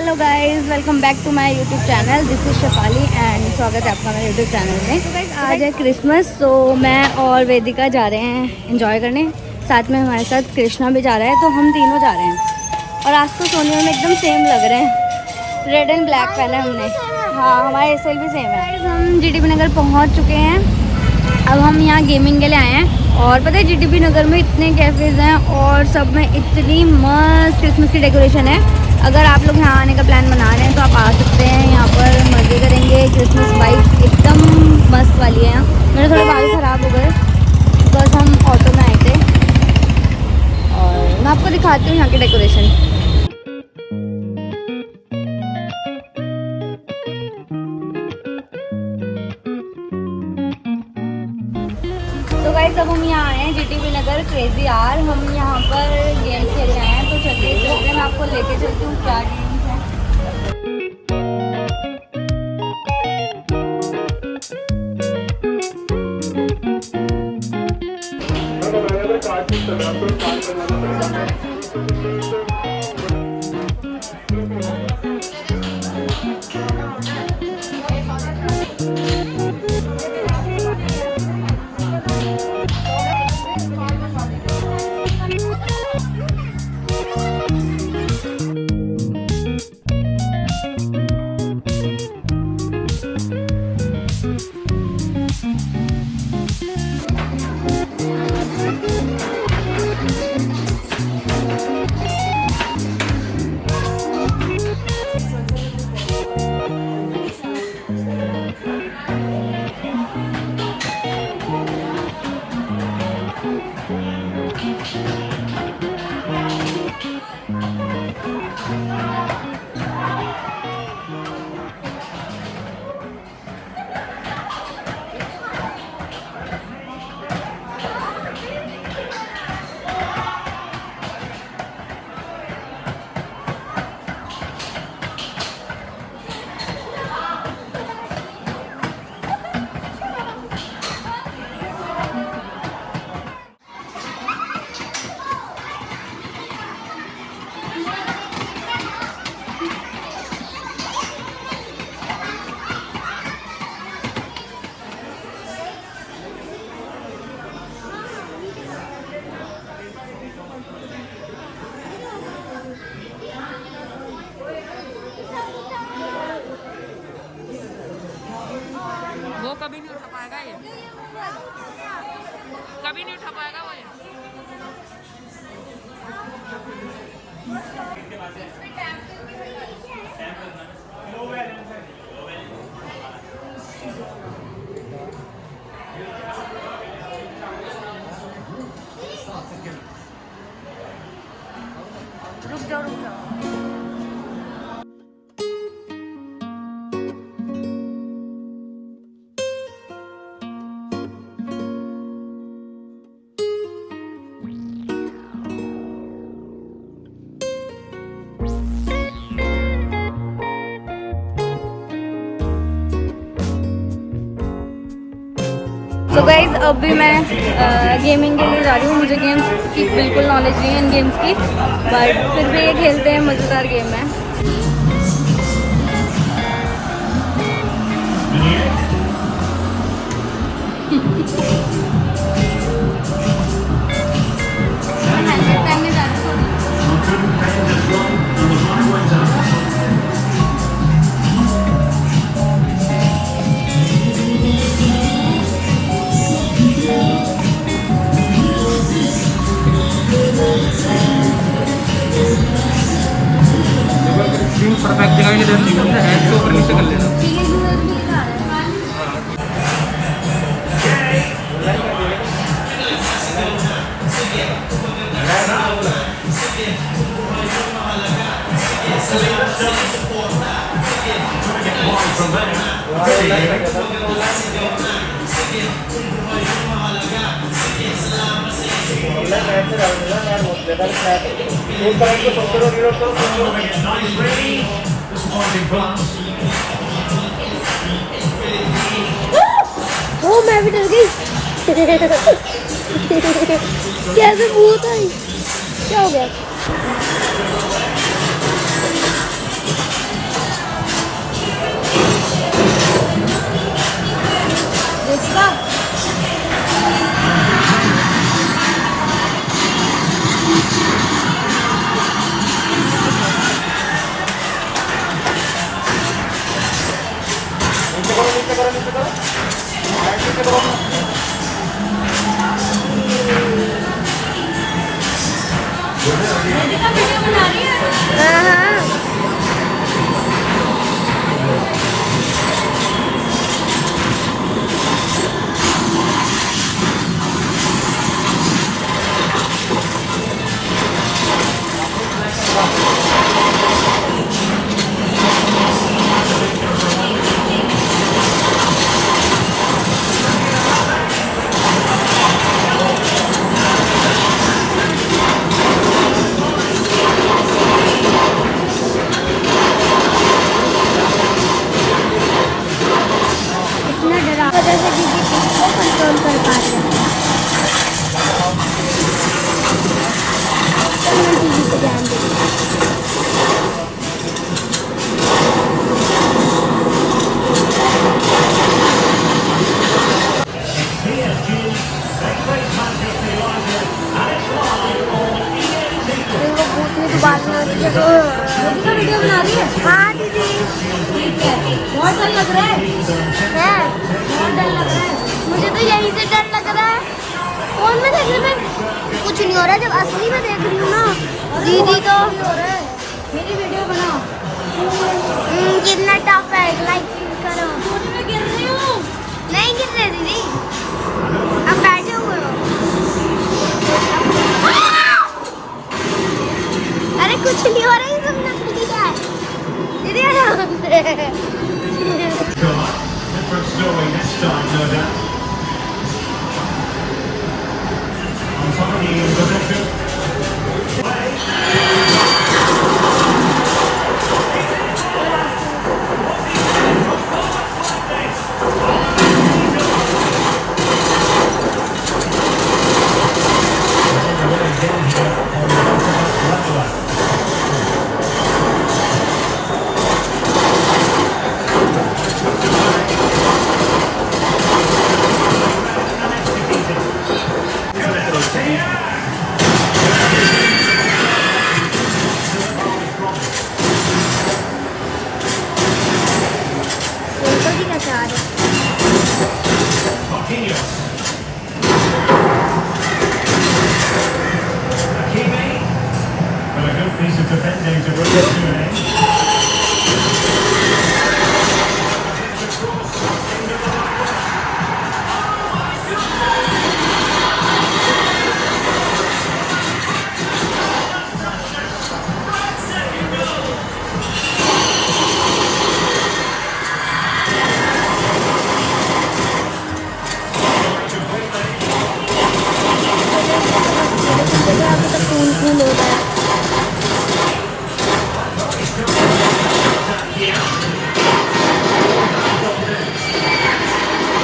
Hello guys, welcome back to my YouTube channel. This is Shefali and स्वागत है आपका मेरे यूट्यूब चैनल में। तो गाइस आज है क्रिसमस, तो मैं और वेदिका जा रहे हैं एंजॉय करने। साथ में हमारे साथ कृष्णा भी जा रहा है, तो हम तीनों जा रहे हैं। और आज तो सोनिया में एकदम सेम लग रहे हैं, रेड एंड ब्लैक पहना है हमने। हाँ, हमारे एयरसेल भी सेम है। हम जीटीबी नगर पहुँच चुके हैं। अब हम यहाँ गेमिंग के लिए आए हैं। और पता है जीटीबी नगर में इतने कैफ़ेज़ हैं और सब में इतनी मस्त क्रिसमस की डेकोरेशन है। अगर आप लोग यहाँ आने का प्लान बना रहे हैं तो आप आ सकते हैं। यहाँ पर मज़े करेंगे। क्रिसमस वाइब एकदम मस्त वाली है। यहाँ मेरे थोड़े बाल ख़राब हो गए बिकॉज हम ऑटो में आए थे। और मैं आपको दिखाती हूँ यहाँ की डेकोरेशन। तो गाइस अब हम यहाँ आए हैं जीटीबी नगर क्रेजी आर। हम यहाँ पर गेम्स खेलने आए हैं, तो चलिए चलते हैं। मैं आपको लेके चलती हूँ क्या गेम्स हैं। वो कभी नहीं उठा पाएगा, ये कभी नहीं उठा पाएगा वो। रुक जाओ रुक जाओ। तो गाइज अब भी मैं गेमिंग के लिए जा रही हूँ। मुझे गेम्स की बिल्कुल नॉलेज नहीं है इन गेम्स की, बट फिर भी ये खेलते हैं, मज़ेदार गेम है। परफेक्ट जगह ये देना है, हैंड को ऊपर नीचे कर लेना। ओ मैं भी डर गई। कैसे भूत आई, क्या हो गया? वीडियो बना रही है। जैसे दीदी को कंट्रोल कर पा रही है। दीदी को ध्यान दे। वो पूछने की बात नहीं हो रही है तो वीडियो बना रही है। हाँ दीदी ठीक है। बहुत डर लग रहा है। बहुत डर लग रहा है मुझे तो यहीं से डर लग रहा है। फोन में देखने में कुछ नहीं हो रहा है, जब असली में देख रही हूँ ना दीदी तो हो रहा है। मेरी वीडियो बनाओ। कितना टफ है, लाइक करो। मैं गिर रही हूँ। नहीं गिर रही दीदी, अब बैठे हुए हो। अरे कुछ नहीं हो रहा है, सब नकली है दीदी। आराम से Different story this time, no doubt. On top of the possession. Marquinhos. Hakimi. But a good piece of defending to bring it to an end.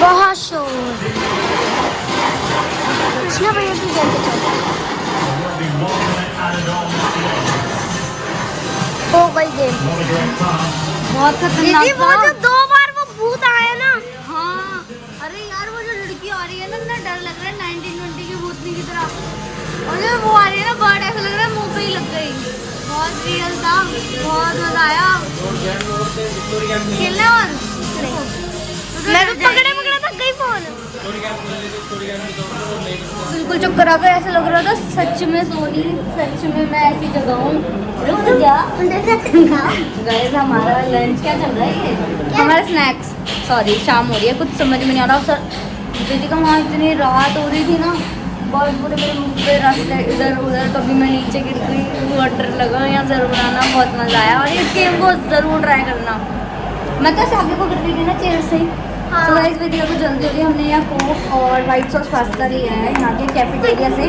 बहुत शोर। कृष्णा भैया भी जल्दी चलो। हो गई गेम। बहुत खतरनाक दीदी, वो जो 2 बार वो भूत आया ना। हाँ अरे यार वो जो लड़की आ रही है ना, इतना डर लग रहा है 1920 की भूतनी की तरह। और जो वो आ रही है ना बर्ड, ऐसा लग रहा है मुंह पे ही लग गई। बहुत रियल था, बहुत मजा आया खेलने। और मैं तो पकड़े थक गई फोन। बिल्कुल चक्कर आ गया, ऐसा लग रहा था सच में सोनी, सच में मैं ऐसी जगह हूँ। गाइस हमारा लंच क्या चल रहा है? ये हमारा स्नैक्स, सॉरी शाम हो रही है, कुछ समझ में नहीं आ रहा। सर दीदी का वहाँ इतनी रात हो रही थी ना, बहुत बुरे मेरे मुँह पे रास्ते इधर उधर, कभी मैं नीचे गिर गई। वाटर लगा यहाँ ज़रूर आना, बहुत मज़ा आया। और इस गेम को ज़रूर ट्राई करना। मैं तो आगे को कर रही थी ना चेयर से। तो गाइस वीडियो को जल्दी जल्दी हमने यहाँ कोक और वाइट सॉस पास्ता लिया है यहाँ के कैफेटेरिया से।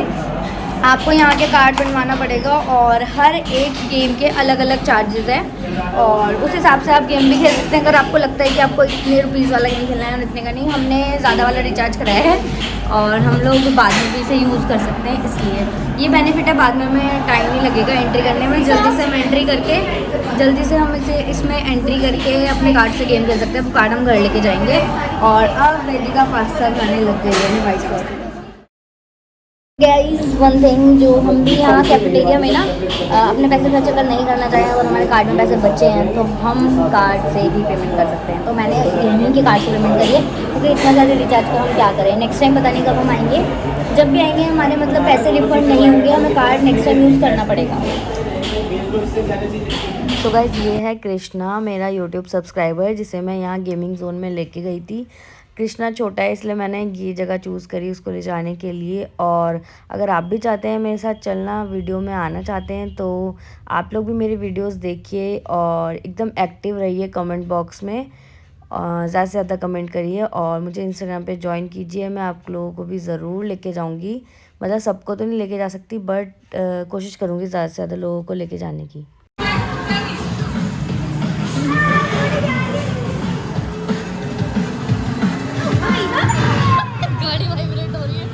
आपको यहाँ के कार्ड बनवाना पड़ेगा और हर एक गेम के अलग अलग चार्जेस हैं और उस हिसाब से आप गेम भी खेल सकते हैं। अगर आपको लगता है कि आपको इतने रुपीज़ वाला गेम खेलना है और इतने का नहीं, हमने ज़्यादा वाला रिचार्ज कराया है और हम लोग बाद में भी इसे यूज़ कर सकते हैं, इसलिए ये बेनिफिट है। बाद में हमें टाइम नहीं लगेगा एंट्री करने में, जल्दी से हम एंट्री करके जल्दी से हम इसे इसमें एंट्री करके अपने कार्ड से गेम खेल सकते हैं। वो कार्ड हम घर लेके जाएंगे। और अब वेदिका पास्ता खाने लग गई है white sauce. Guys one thing, जो हम भी यहाँ कैफेटेरिया में ना अपने पैसे खर्च अगर नहीं करना चाहें और हमारे कार्ड में पैसे बचे हैं तो हम कार्ड से भी पेमेंट कर सकते हैं। तो मैंने यहीं के कार्ड से पेमेंट करी है क्योंकि इतना ज़्यादा रिचार्ज का हम क्या करें। नेक्स्ट टाइम पता नहीं कब हम आएंगे, जब भी आएंगे हमारे मतलब पैसे रिफंड नहीं होंगे, हमें कार्ड नेक्स्ट टाइम यूज़ करना पड़ेगा। तो गाइस ये है कृष्णा, मेरा यूट्यूब सब्सक्राइबर, जिसे मैं यहाँ गेमिंग जोन में लेके गई थी। कृष्णा छोटा है इसलिए मैंने ये जगह चूज़ करी उसको ले जाने के लिए। और अगर आप भी चाहते हैं मेरे साथ चलना, वीडियो में आना चाहते हैं, तो आप लोग भी मेरी वीडियोस देखिए और एकदम एक्टिव रहिए कमेंट बॉक्स में। ज़्यादा से ज़्यादा कमेंट करिए और मुझे इंस्टाग्राम पे ज्वाइन कीजिए। मैं आप लोगों को भी ज़रूर लेके जाऊँगी, मतलब सबको तो नहीं लेके जा सकती बट कोशिश करूँगी ज़्यादा से ज़्यादा लोगों को लेके जाने की। गाड़ी वाइब्रेट हो रही है।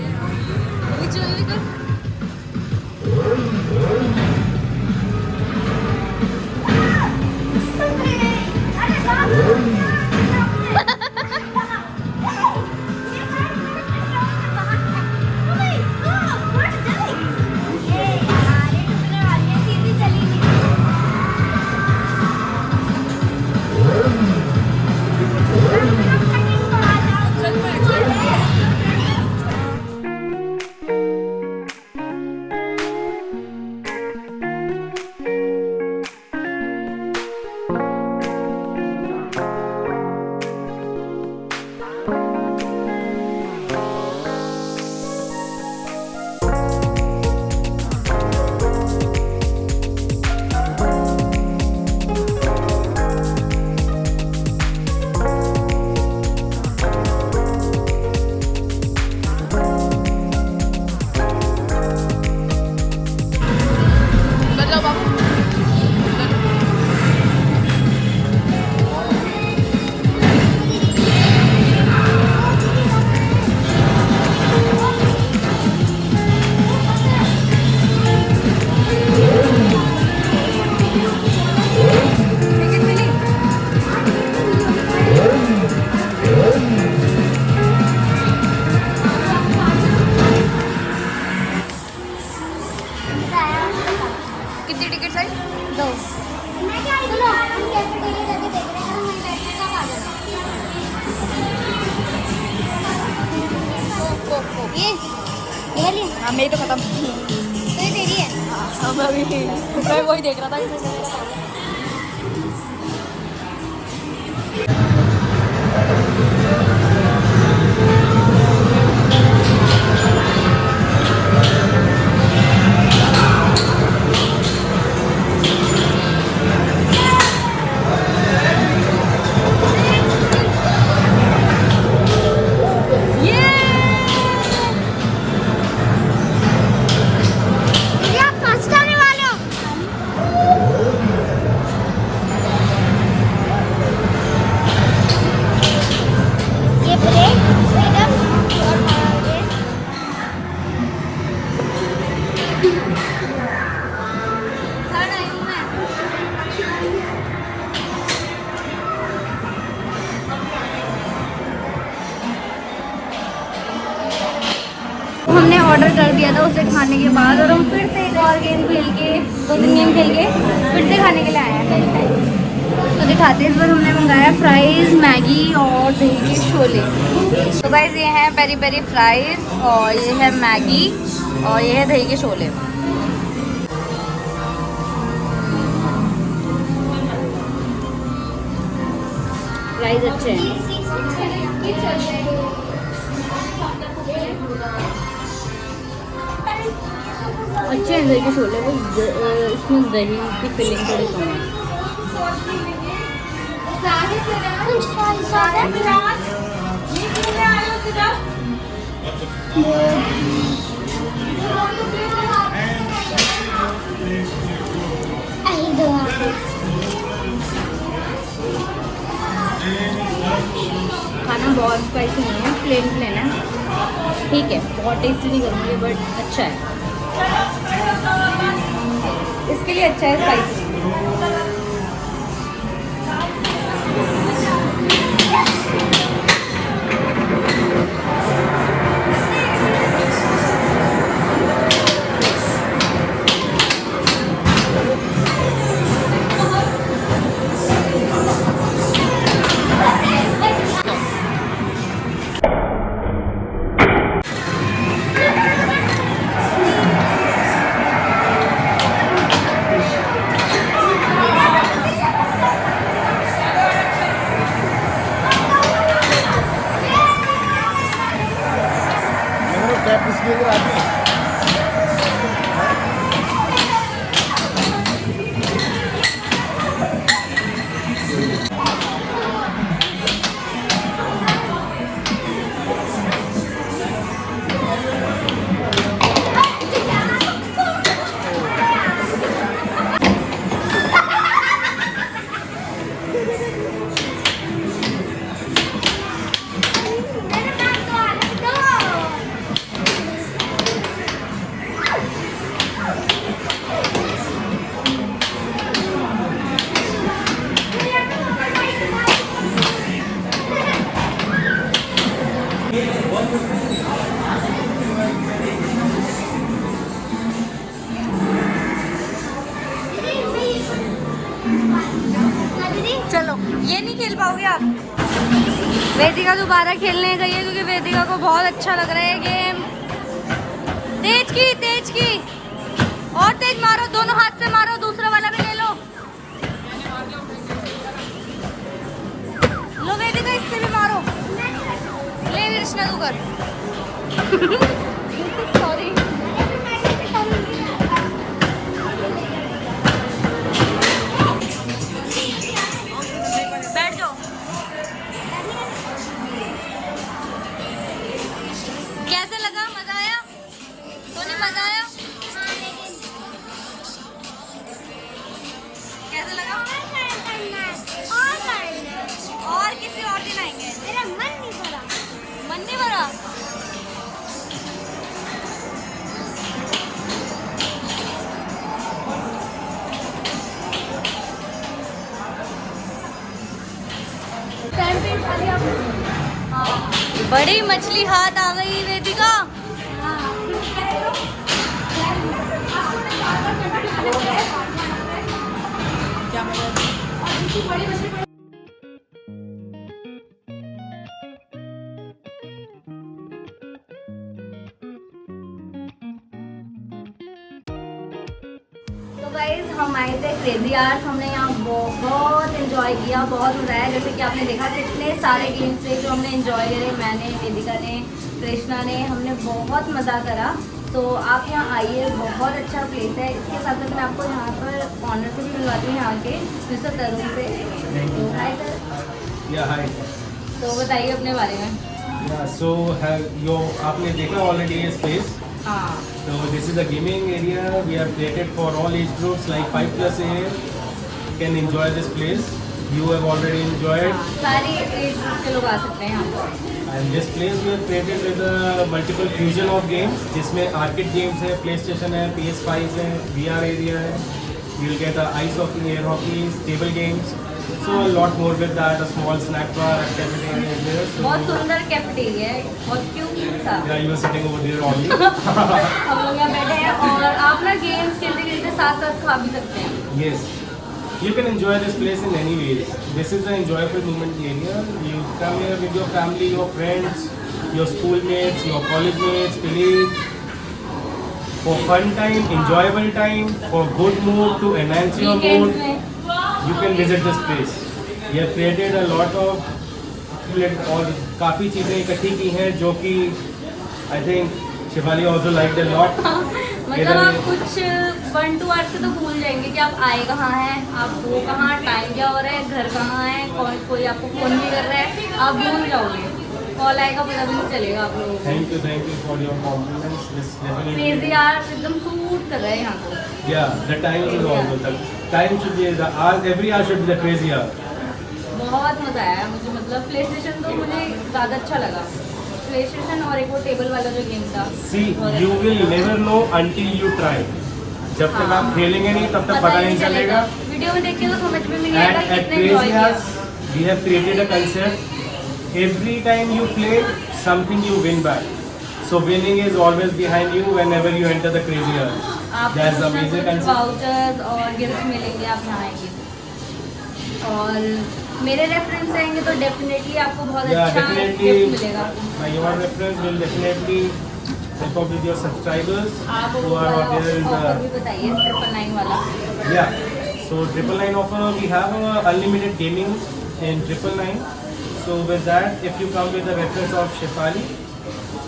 कितनी टिकट आई? 2। चलो हम कैफेटेरिया जाके देख रहे हैं, हमें बैठने का आ जाना। ये वाली? हाँ मेरी तो खत्म। तो ये तेरी है? हाँ मैं वही देख रहा था। हमने ऑर्डर कर दिया था उसे खाने के बाद और हम फिर से एक और गेम खेल के 2-3 गेम खेल के फिर से खाने के लिए आए हैं। तो दिखाते हैं, इस बार हमने मंगाया फ्राइज़, मैगी और दही के शोले। तो गाइस ये है पेरी पेरी फ्राइज़ और ये है मैगी और ये है दही के शोले। फ्राइज़ अच्छे हैं। अच्छे हैं दही के शोले, वो इसमें दही की फिलिंग थोड़ी कम है। खाना बहुत स्पाइसी नहीं है, प्लेन प्लेन है, ठीक है। बहुत टेस्टी नहीं करूँगी बट अच्छा है, इसके लिए अच्छा है स्पाइसी। चलो, ये नहीं खेल पाओगे आप। वेदिका दोबारा खेलने गई है क्योंकि वेदिका को बहुत अच्छा लग रहा है गेम। तेज की और तेज मारो, दोनों हाथ से मारो, दूसरा वाला भी ले लो। लो वेदिका, इससे भी मारो। ले कृष्णा तू कर। सॉरी। बैठ जाओ। कैसे लगा? मजा आया? सोनी मजा आया? कैसे लगा? और किसी और दिन आएंगे। मेरा मन नहीं भरा। बड़ी मछली हाथ आ गई वेदिका। तो गाइस हम आए थे क्रेजी आर्ट्स, हमने यहाँ बहुत एंजॉय किया, बहुत मजा आया। जैसे कि आपने देखा कितने सारे गेम्स थे जो हमने एंजॉय करे, मैंने, वेदिका ने, कृष्णा ने, हमने बहुत मज़ा करा। तो आप यहाँ आइए, बहुत अच्छा प्लेस है। इसके साथ साथ मैं आपको यहाँ पर ऑनर से भी मिलवाती हूँ, यहाँ के मिस्टर तरुण से। तो हाय सर। हाय। तो बताइए अपने बारे में। सो आपने देखा ऑलरेडी ये स्पेस। हाँ। So this is a gaming area. We have created for all age groups, like 5+ age. You can enjoy this place. You have already enjoyed. सारी एज ग्रुप के लोग आ सकते हैं यहाँ पर। And this place we have created with a multiple fusion of games, जिसमें arcade games है, PlayStation है, PS5 है, VR area है. You'll get ice hockey, air hockey, table games. So a lot more with that. A small snack bar, a cafeteria is there. So बहुत सुंदर cafeteria है, बहुत cute सा। yeah, you are sitting over there only. हम लोग यहाँ बैठे हैं और आप ना गेम्स खेलते साथ साथ खा भी सकते हैं। Yes. You can enjoy this place in any ways. This is an enjoyable moment area. You come here with your family, your friends, your schoolmates, your college mates, colleagues. For fun time, enjoyable time, for good mood, to enhance your mood, weekends में you can visit this place. We have created a lot of और काफ़ी चीज़ें इकट्ठी की हैं जो कि I think Shivali also liked a lot. मतलब आप कुछ 1-2 आवर्स से तो भूल जाएंगे कि आप आए कहाँ हैं, आप वो कहाँ, टाइम क्या हो रहा है, घर कहाँ है, कोई आपको फ़ोन भी कर रहा है, आप भूल जाओगे। कॉल आएगा पता भी नहीं चलेगा आप लोगों को। Thank you for your compliments. This definitely. Crazy arts एकदम सूट कर रहा है यहाँ को। Yeah, the time is also the time should be the hour. Every hour should be the crazy hour. बहुत मज़ा आया मुझे, मतलब प्ले स्टेशन तो मुझे ज़्यादा अच्छा लगा। प्ले स्टेशन और एक वो टेबल वाला जो गेम था। See, you will never know until you try. जब तक आप खेलेंगे नहीं तब तक पता नहीं चलेगा। वीडियो में देख के तो समझ में भी नहीं आएगा And at कितने enjoy Crazy किया। Hours, we have created a concept. Every time you play, something you win back. So winning is always behind you whenever you enter the Crazy Hours. आपको That's the कुछ ना major कुछ concept. Vouchers और gift मिलेंगे आप यहाँ आएंगे। और मेरे रेफरेंस रहेंगे तो डेफिनेटली आपको बहुत Yeah, अच्छा definitely. गिफ्ट मिलेगा। My your reference will definitely help out with your subscribers आप who are out there in offer भी the. बताइए 999 वाला। Yeah. So 999 offer, we have unlimited gaming in 999. So with that, if you come with the reference of Shefali,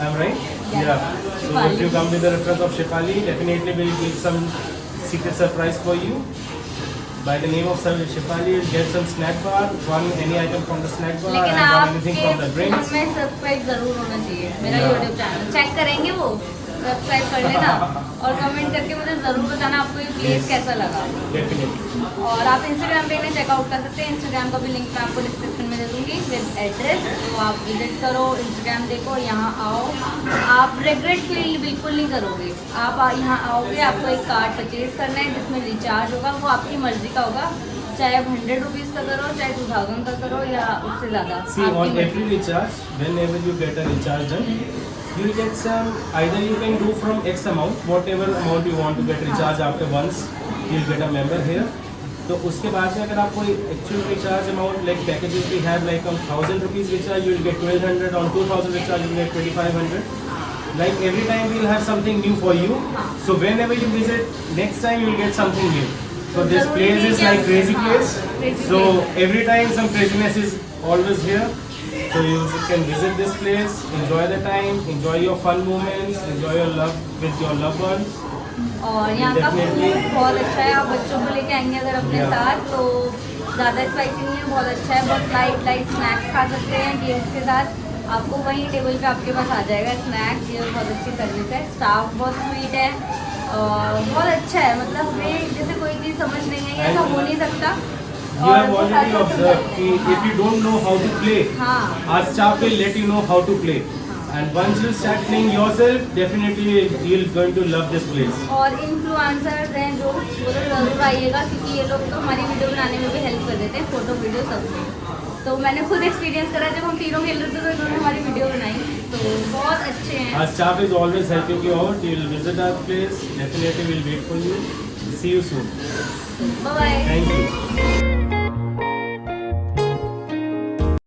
I'm right? Yeah. So Shefali. if you come with the reference of Shefali, definitely we'll give some secret surprise for you. By the name of Shefali, you'll get some snack bar, any item from the snack bar, लेकिन and anything from the आपके drinks. Phone में subscribe जरूर होना चाहिए मेरा Yeah. YouTube channel. Check करेंगे वो, subscribe कर लेना और कमेंट करके मुझे ज़रूर बताना आपको ये प्लेस कैसा लगा। Definitely. और आप इंस्टाग्राम पे इन्हें चेकआउट कर सकते हैं। इंस्टाग्राम का भी लिंक मैं आपको डिस्क्रिप्शन में दे दूँगी विद एड्रेस। तो आप विजिट करो, इंस्टाग्राम देखो, यहाँ आओ, आप रिग्रेट फील बिल्कुल नहीं करोगे। आप यहाँ आओगे, आपको एक कार्ड परचेज करना है जिसमें रिचार्ज होगा, वो आपकी मर्जी का होगा, चाहे आप 100 रुपीज़ का करो, चाहे 2000 का करो या उससे ज़्यादा। See, आपकी on मर्जी। every recharge, whenever you get a recharge done, you'll get some, either you can do from X amount, whatever amount you want to get recharge after once, you'll get a member here. तो उसके बाद में अगर आप कोई actual recharge amount like packages we have like on 1000 rupees recharge you will get 1200, on 2000 recharge you will get 2500. Like every time we will have something new for you. So whenever you visit, next time you will get something new. So this place is like crazy place. So every time some craziness is always here. So you can visit this place, enjoy the time, enjoy your fun moments, enjoy your love with your loved ones. और यहाँ का Definitely. Food बहुत अच्छा है। आप बच्चों को लेके आएंगे अगर अपने Yeah. साथ तो ज़्यादा स्पाइसी नहीं है, बहुत अच्छा है। बहुत लाइट स्नैक्स खा सकते हैं गेम्स के साथ। आपको वहीं टेबल पे आपके पास आ जाएगा स्नैक्स। ये बहुत अच्छी सर्विस है। स्टाफ बहुत स्वीट है और बहुत अच्छा है। मतलब हमें जैसे कोई चीज़ समझ नहीं आई ऐसा हो नहीं सकता। You have already observed कि if you don't know how to play, हाँ our staff will let you know how to play. And once you start playing yourself, definitely you're going to love this place. और influencers हैं जो वो तो ज़रूर आइएगा क्योंकि ये लोग तो हमारी वीडियो बनाने में भी हेल्प कर देते हैं, फ़ोटो वीडियो सब। तो मैंने खुद एक्सपीरियंस करा जब हम तीनों खेल रहे थे तो इन्होंने हमारी वीडियो बनाई, तो बहुत अच्छे हैं। Our staff is always helping you out. You will visit our place. Definitely we'll wait for you. See you soon. Bye bye. Thank you.